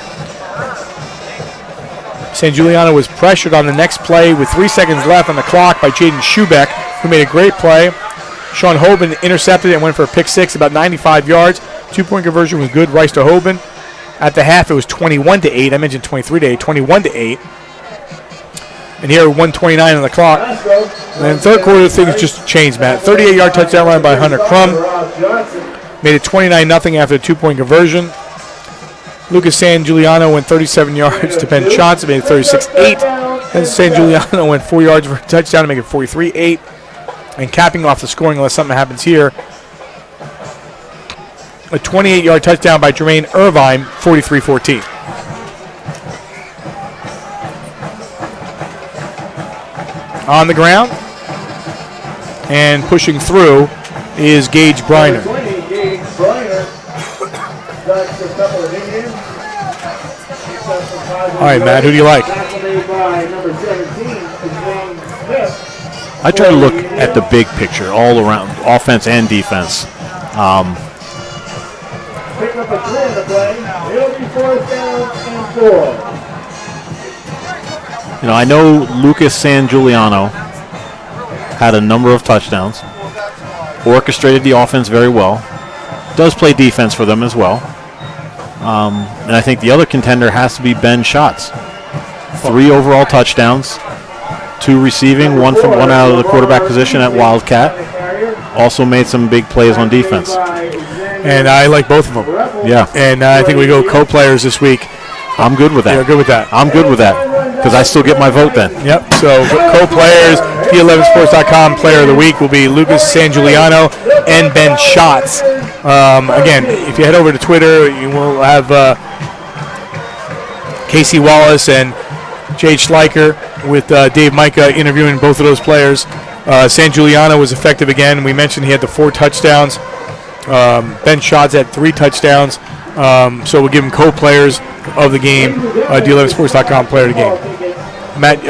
San Giuliano was pressured on the next play with 3 seconds left on the clock by Jaden Schubeck, who made a great play. Sean Hoban intercepted and went for a pick six, about 95 yards. 2-point conversion was good. Rice to Hoban. At the half, it was 21-8. I mentioned 23-8, 21-8. And here, 1:29 on the clock. And then third quarter, things just changed, Matt. 38-yard touchdown run by Hunter Crum. Made it 29-0 after a 2-point conversion. Lucas San Giuliano went 37 yards to Ben Schatz. Made it 36-8. Then San Giuliano went 4 yards for a touchdown to make it 43-8. And capping off the scoring, unless something happens here, a 28-yard touchdown by Jermaine Irvine, 43-14. On the ground and pushing through is Gage Briner. All right, Matt, who do you like? I try to look at the big picture all around, offense and defense. Pick up a 3 in the play. It'll be 4th down and 4. You know, I know Lucas San Giuliano had a number of touchdowns, orchestrated the offense very well, does play defense for them as well. And I think the other contender has to be Ben Schatz. 3 overall touchdowns, 2 receiving, one out of the quarterback position at Wildcat. Also made some big plays on defense. And I like both of them. Yeah. And I think we go co-players this week. I'm good with that. You're good with that. I'm good with that because I still get my vote then. Yep. So co-players, D11sports.com player of the week will be Lucas San Giuliano and Ben Schatz. Again, if you head over to Twitter, you will have Casey Wallace and Jade Schleicher with Dave Micah interviewing both of those players. San Giuliano was effective again. We mentioned he had the 4 touchdowns. Ben Schatz had 3 touchdowns. So we'll give him co-players of the game, D11sports.com player of the game. Matt,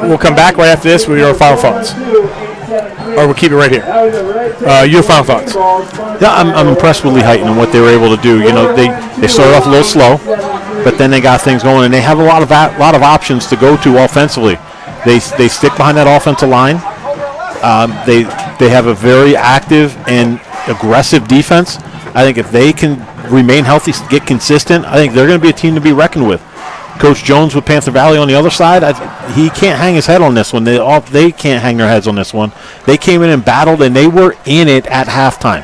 we'll come back right after this with your final thoughts. Or we'll keep it right here. Your final thoughts. Yeah, I'm impressed with Lee Heighton and what they were able to do. You know, they started off a little slow, but then they got things going, and they have a lot of options to go to offensively. They stick behind that offensive line. They have a very active and aggressive defense. I think if they can remain healthy, get consistent, I think they're going to be a team to be reckoned with. Coach Jones with Panther Valley on the other side, he can't hang his head on this one. They can't hang their heads on this one. They came in and battled, and they were in it at halftime.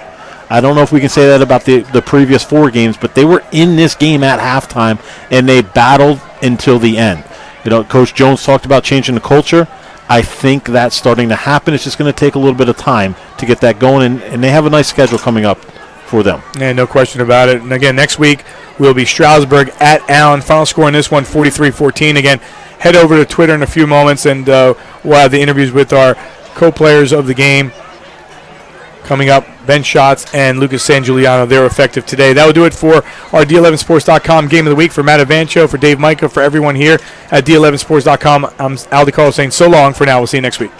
I don't know if we can say that about the previous 4 games, but they were in this game at halftime, and they battled until the end. You know, Coach Jones talked about changing the culture. I think that's starting to happen. It's just going to take a little bit of time to get that going, and they have a nice schedule coming up for them. Yeah, no question about it. And again, next week we'll be Stroudsburg at Allen. Final score in this one, 43-14. Again, head over to Twitter in a few moments, and we'll have the interviews with our co-players of the game. coming up. Ben Schatz and Lucas San Giuliano, they're effective today. That will do it for our D11Sports.com Game of the Week. For Matt Avancho, for Dave Micah, for everyone here at D11Sports.com, I'm Aldi Carlos saying so long for now. We'll see you next week.